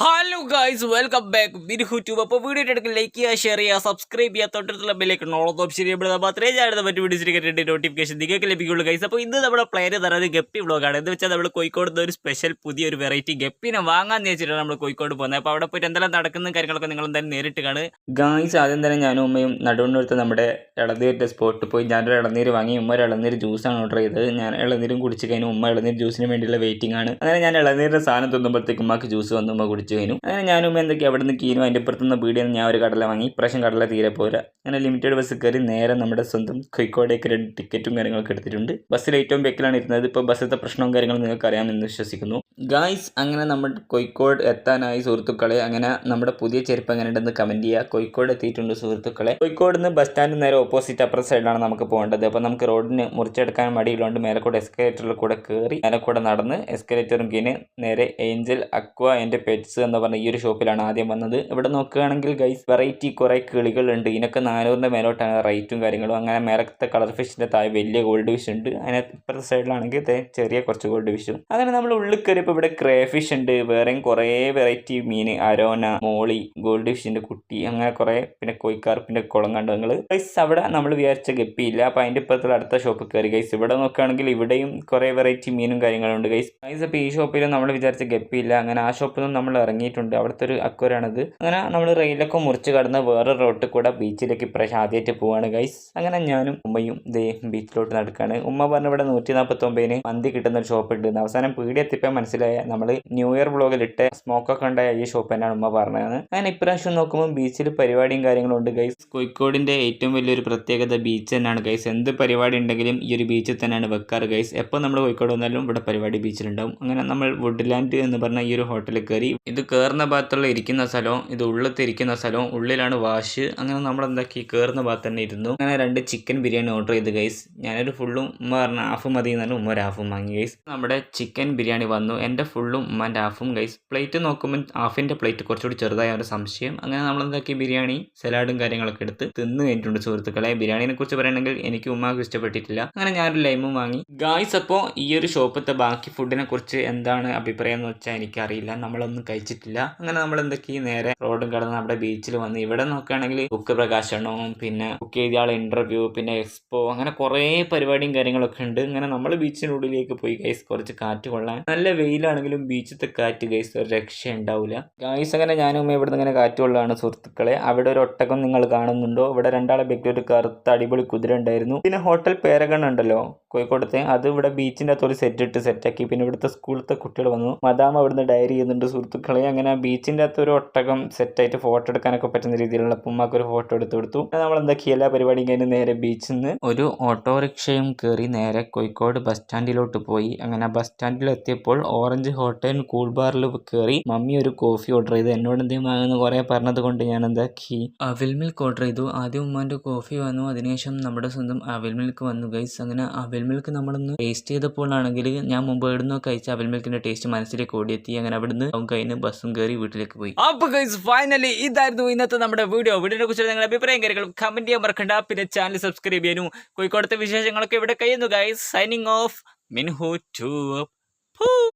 Hello guys, welcome back ബിൻഹു tube. അപ്പോൾ video എടുക്കുക, ലൈക്ക് ചെയ്യുക, ഷെയർ ചെയ്യുക, സബ്സ്ക്രൈബ് ചെയ്യുക, തൊട്ടടുത്തുള്ള ബെല്ലേക്ക് ഓപ്ഷൻ മാത്രമേ ഞാനത് മറ്റു വീഡിയോസിലേക്ക് നോട്ടിഫിക്കേഷൻ നിങ്ങൾക്ക് ലഭിക്കുള്ളൂ ഗൈസ്. അപ്പോൾ ഇന്ന് നമ്മുടെ പ്ലെയർ തരാത് ഗപ്പി വ്ളോഗാണ്. എന്ന് വെച്ചാൽ നമ്മൾ കോഴിക്കോട് ഒരു സ്പെഷ്യൽ പുതിയൊരു വെറൈറ്റി ഗപ്പിനെ വാങ്ങാൻ വെച്ചിട്ടാണ് നമ്മൾ കോഴിക്കോട് പോകുന്നത്. അപ്പോൾ അവിടെ പോയിട്ട് എന്തെല്ലാം നടക്കുന്ന കാര്യങ്ങളൊക്കെ നിങ്ങൾ എന്തായാലും നേരിട്ട് കാണുക ഗൈസ്. ആദ്യം തന്നെ ഞാനും ഉമ്മയും നടുവിനടുത്ത് നമ്മുടെ ഇളനീരിൻ്റെ സ്പോട്ട് പോയി ഞാനൊരു ഇളനീര് വാങ്ങി. ഉമ്മ ഒരു ഇളനീര് ജ്യൂസാണ് ഓർഡർ ചെയ്തത്. ഞാൻ ഇളനീരും കുടിച്ച് കഴിഞ്ഞു. ഉമ്മ ഇളനീർ ജ്യൂസിന് വേണ്ടിയുള്ള വെയിറ്റിംഗ് ആണ്. അങ്ങനെ ഞാൻ ഇളനീരിൻ്റെ സാധനം തിന്നുമ്പോഴത്തേക്ക് ഉമ്മക്ക് ജ്യൂസ് വന്നു, ഉമ്മ കുടിച്ചു കഴിഞ്ഞു. അങ്ങനെ ഞാനും എന്തൊക്കെ അവിടെ നിന്ന് കീനും അതിൻ്റെ പുറത്തുനിന്ന് പീടിയെന്ന് ഞാൻ ഒരു കടല വാങ്ങി. ഇപ്രാവശ്യം കടല തീരെ പോരാ. അങ്ങനെ ലിമിറ്റഡ് ബസ് കയറി നേരെ നമ്മുടെ സ്വന്തം കോഴിക്കോടേക്ക് 2 ടിക്കറ്റും കാര്യങ്ങളൊക്കെ എടുത്തിട്ടുണ്ട്. ബസ്സിൽ ഏറ്റവും ബെക്കിലാണ് ഇരുന്നത്. ഇപ്പോൾ ബസ്സിലത്തെ പ്രശ്നവും കാര്യങ്ങളും നിങ്ങൾക്ക് അറിയാമെന്ന് വിശ്വസിക്കുന്നു ഗായ്സ്. അങ്ങനെ നമ്മൾ കോഴിക്കോട് എത്താനായി സുഹൃത്തുക്കളെ. അങ്ങനെ നമ്മുടെ പുതിയ ചെരുപ്പ് എങ്ങനെ ഉണ്ടെന്ന് കമൻറ്റ് ചെയ്യുക. കോഴിക്കോട് എത്തിയിട്ടുണ്ട് സുഹൃത്തുക്കളെ. കോഴിക്കോട് നിന്ന് ബസ് സ്റ്റാൻഡിന് നേരെ ഓപ്പോസിറ്റ് അപ്പുറ സൈഡിലാണ് നമുക്ക് പോകേണ്ടത്. അപ്പോൾ നമുക്ക് റോഡിന് മുറിച്ചെടുക്കാൻ മടിയുള്ളതുകൊണ്ട് മേലക്കൂടെ എസ്കലേറ്ററിൽ കൂടെ കയറി മേലക്കൂടെ നടന്ന് എസ്കലേറ്ററും കീന് നേരെ ഏഞ്ചൽ അക്വ എൻ്റെ പെറ്റ്സ് എന്ന് പറഞ്ഞ ഈ ഒരു ഷോപ്പിലാണ് ആദ്യം വന്നത്. ഇവിടെ നോക്കുകയാണെങ്കിൽ ഗൈസ് വെറൈറ്റി കുറേ കിളികളുണ്ട്. ഇതിനൊക്കെ 400-ന്റെ മേലോട്ടാണ് റേറ്റും കാര്യങ്ങളും. അങ്ങനെ മേലത്തെ കളർ ഫിഷിൻ്റെ താഴെ വലിയ ഗോൾഡ് ഫിഷ് ഉണ്ട്. അതിനകത്ത് ഇപ്പുറത്തെ സൈഡിലാണെങ്കിൽ ചെറിയ കുറച്ച് ഗോൾഡ് ഫിഷും. അങ്ങനെ നമ്മൾ ഉള്ളിൽ കയറിയപ്പോൾ ഇവിടെ ക്രേ ഫിഷ് ഉണ്ട്. വേറെയും കുറേ വെറൈറ്റി മീൻ, അരോന, മോളി, ഗോൾഡ് ഫിഷിൻ്റെ കുട്ടി, അങ്ങനെ കുറേ. പിന്നെ കോഴിക്കാർപ്പിൻ്റെ കുളം കണ്ടു നിങ്ങൾ ഗൈസ്. അവിടെ നമ്മൾ വിചാരിച്ച ഗപ്പിയില്ല. അപ്പോൾ അതിൻ്റെ ഇപ്പുറത്തുള്ള അടുത്ത ഷോപ്പ് കയറി ഗൈസ്. ഇവിടെ നോക്കുകയാണെങ്കിൽ ഇവിടെയും കുറേ വെറൈറ്റി മീനും കാര്യങ്ങളുണ്ട് ഗൈസ്. ഗൈസ് അപ്പോൾ ഈ ഷോപ്പിൽ നമ്മൾ വിചാരിച്ച ഗപ്പിയില്ല. അങ്ങനെ ആ ഷോപ്പിൽ നിന്ന് നമ്മൾ ഇറങ്ങിയിട്ടുണ്ട്. അവിടുത്തെ ഒരു അക്വരാണിത്. അങ്ങനെ നമ്മൾ റെയിലൊക്കെ മുറിച്ച് കടന്ന് വേറെ റോട്ടിൽ കൂടെ ബീച്ചിലേക്ക് ഇപ്രാവശ്യം ആദ്യമായിട്ട് പോവാണ് ഗൈസ്. അങ്ങനെ ഞാനും ഉമ്മയും ദേ ബീച്ചിലോട്ട് നടക്കുകയാണ്. ഉമ്മ പറഞ്ഞ ഇവിടെ 149-ന് മന്തി കിട്ടുന്ന ഒരു ഷോപ്പ് ഉണ്ട്. അവസാനം പീടി എത്തിയപ്പോൾ മനസ്സിലായ നമ്മൾ ന്യൂ ഇയർ വ്ളോഗിലിട്ട് സ്മോക്കൊക്കെ ഉണ്ടായ ഈ ഷോപ്പ് തന്നെയാണ് ഉമ്മ പറഞ്ഞത്. അങ്ങനെ ഇപ്രാവശ്യം നോക്കുമ്പോൾ ബീച്ചിൽ പരിപാടിയും കാര്യങ്ങളും ഉണ്ട് ഗൈസ്. കോഴിക്കോടിൻ്റെ ഏറ്റവും വലിയൊരു പ്രത്യേകത ബീച്ച് തന്നെയാണ് ഗൈസ്. എന്ത് പരിപാടി ഉണ്ടെങ്കിലും ഈ ഒരു ബീച്ചിൽ തന്നെയാണ് വെക്കാറ് ഗൈസ്. എപ്പോൾ നമ്മൾ കോഴിക്കോട് വന്നാലും ഇവിടെ പരിപാടി ബീച്ചിലുണ്ടാവും. അങ്ങനെ നമ്മൾ വുഡ്ലാൻഡ് എന്ന് പറഞ്ഞ ഈ ഒരു ഹോട്ടലിൽ കയറി. ഇത് കയറുന്ന ഭാഗത്തുള്ള ഇരിക്കുന്ന സ്ഥലവും ഇത് ഉള്ളിലത്തെ ഇരിക്കുന്ന സ്ഥലവും, ഉള്ളിലാണ് വാഷ്. അങ്ങനെ നമ്മൾ എന്താക്കി കയറുന്ന ഭാഗത്ത് തന്നെ ഇരുന്നു. അങ്ങനെ 2 ചിക്കൻ ബിരിയാണി ഓർഡർ ചെയ്ത് ഗൈസ്. ഞാനൊരു ഫുള്ളും, ഉമ്മ പറഞ്ഞ ഹാഫ് മതി എന്നാലും ഉമ്മ ഒരു ഹാഫും വാങ്ങി ഗൈസ്. നമ്മുടെ ചിക്കൻ ബിരിയാണി വന്നു. എൻ്റെ ഫുള്ളും ഉമ്മൻ്റെ ഹാഫും ഗൈസ്. പ്ലേറ്റ് നോക്കുമ്പോൾ ഹാഫിൻ്റെ പ്ലേറ്റ് കുറച്ചുകൂടി ചെറുതായ ഒരു സംശയം. അങ്ങനെ നമ്മൾ എന്താക്കി ബിരിയാണി സലാഡും കാര്യങ്ങളൊക്കെ എടുത്ത് തിന്ന് കഴിഞ്ഞിട്ടുണ്ട് സുഹൃത്തുക്കളെ. ബിരിയാണിനെ കുറിച്ച് പറയണമെങ്കിൽ എനിക്ക് ഉമ്മാക്ക് ഇഷ്ടപ്പെട്ടിട്ടില്ല. അങ്ങനെ ഞാനൊരു ലൈമും വാങ്ങി ഗൈസ്. അപ്പോൾ ഈ ഒരു ഷോപ്പത്തെ ബാക്കി ഫുഡിനെ കുറിച്ച് എന്താണ് അഭിപ്രായം എന്ന് വെച്ചാൽ എനിക്കറിയില്ല, നമ്മളൊന്നും കഴിച്ചിട്ടില്ല. അങ്ങനെ നമ്മൾ എന്തൊക്കെ നേരെ റോഡും കടന്ന് നമ്മുടെ ബീച്ചിൽ വന്ന് ഇവിടെ നോക്കുകയാണെങ്കിൽ ബുക്ക് പ്രകാശനവും പിന്നെ ബുക്ക് ചെയ്ത ആളെ ഇന്റർവ്യൂ പിന്നെ എക്സ്പോ അങ്ങനെ കുറേ പരിപാടിയും കാര്യങ്ങളൊക്കെ ഉണ്ട്. അങ്ങനെ നമ്മൾ ബീച്ചിനുള്ളിലേക്ക് പോയി ഗൈസ് കുറച്ച് കാറ്റ് കൊള്ളാൻ. നല്ല വെയിലാണെങ്കിലും ബീച്ചിലത്തെ കാറ്റ് ഗൈസ് ഒരു രക്ഷ ഉണ്ടാവില്ല ഗൈസ്. അങ്ങനെ ഞാനും ഇവിടുന്ന് ഇങ്ങനെ കാറ്റ് കൊള്ളാണ് സുഹൃത്തുക്കളെ. അവിടെ ഒരു ഒട്ടകം നിങ്ങൾ കാണുന്നുണ്ടോ? ഇവിടെ 2 ആളെ ബെക്കിൽ ഒരു കറുത്ത അടിപൊളി കുതിര ഉണ്ടായിരുന്നു. പിന്നെ ഹോട്ടൽ പേരഗൺ ഉണ്ടല്ലോ കോഴിക്കോടത്തെ, അത് ഇവിടെ ബീച്ചിൻ്റെ അകത്ത് ഒരു സെറ്റാക്കി. പിന്നെ ഇവിടുത്തെ സ്കൂളിലത്തെ കുട്ടികൾ വന്നു. മദാം അവിടുന്ന് ഡയറി ചെയ്യുന്നുണ്ട് സുഹൃത്തുക്കളെ. അങ്ങനെ ബീച്ചിൻ്റെ അകത്ത് ഒരു ഒട്ടകം സെറ്റായിട്ട് ഫോട്ടോ എടുക്കാനൊക്കെ പറ്റുന്ന രീതിയിലുള്ള ഉമ്മാക്ക് ഒരു ഫോട്ടോ എടുത്തു കൊടുത്തു. നമ്മൾ എന്താക്കി എല്ലാ പരിപാടിയും കഴിഞ്ഞ് നേരെ ബീച്ചിൽ നിന്ന് ഒരു ഓട്ടോറിക്ഷയും കയറി നേരെ കോഴിക്കോട് ബസ് സ്റ്റാൻഡിലോട്ട് പോയി. അങ്ങനെ ബസ് സ്റ്റാൻഡിൽ എത്തിയപ്പോൾ ഓറഞ്ച് ഹോട്ടൽ കൂൾ ബാറിൽ കയറി മമ്മി ഒരു കോഫി ഓർഡർ ചെയ്ത്. എന്നോട് എന്തെങ്കിലും വാങ്ങുന്ന കുറേ പറഞ്ഞത് കൊണ്ട് ഞാൻ എന്താക്കി അവിൽ മിൽക്ക് ഓർഡർ ചെയ്തു. ആദ്യം ഉമ്മാൻ്റെ കോഫി വന്നു, അതിനുശേഷം നമ്മുടെ സ്വന്തം അവിൽ മിൽക്ക് വന്നു ഗൈസ്. അങ്ങനെ അവിൽ മിൽക്ക് നമ്മളൊന്ന് ടേസ്റ്റ് ചെയ്തപ്പോഴാണെങ്കിൽ ഞാൻ മുമ്പ് എവിടുന്നോ കഴിച്ച അവിൽ മിൽക്കിന്റെ ടേസ്റ്റ് മനസ്സിലേക്ക് ഓടിയെത്തി. അങ്ങനെ അവിടുന്ന് കഴിഞ്ഞ് ബസ്സും കയറി വീട്ടിലേക്ക് പോയി. അപ്പോൾ ഗൈസ് ഫൈനലി ഇതായിരുന്നു ഇന്നത്തെ നമ്മുടെ വീഡിയോനെ കുറിച്ച് നിങ്ങളുടെ അഭിപ്രായം കാര്യങ്ങളും കമന്റ് ചെയ്യാൻ മറക്കണ്ട. പിന്നെ ചാനൽ സബ്സ്ക്രൈബ് ചെയ്യാനും കോഴിക്കോടത്തെ വിശേഷങ്ങളൊക്കെ ഇവിടെ കഴിയുന്നു ഗൈസ്. സൈനിങ് ഓഫ് മിൻഹു ട്യൂബ്.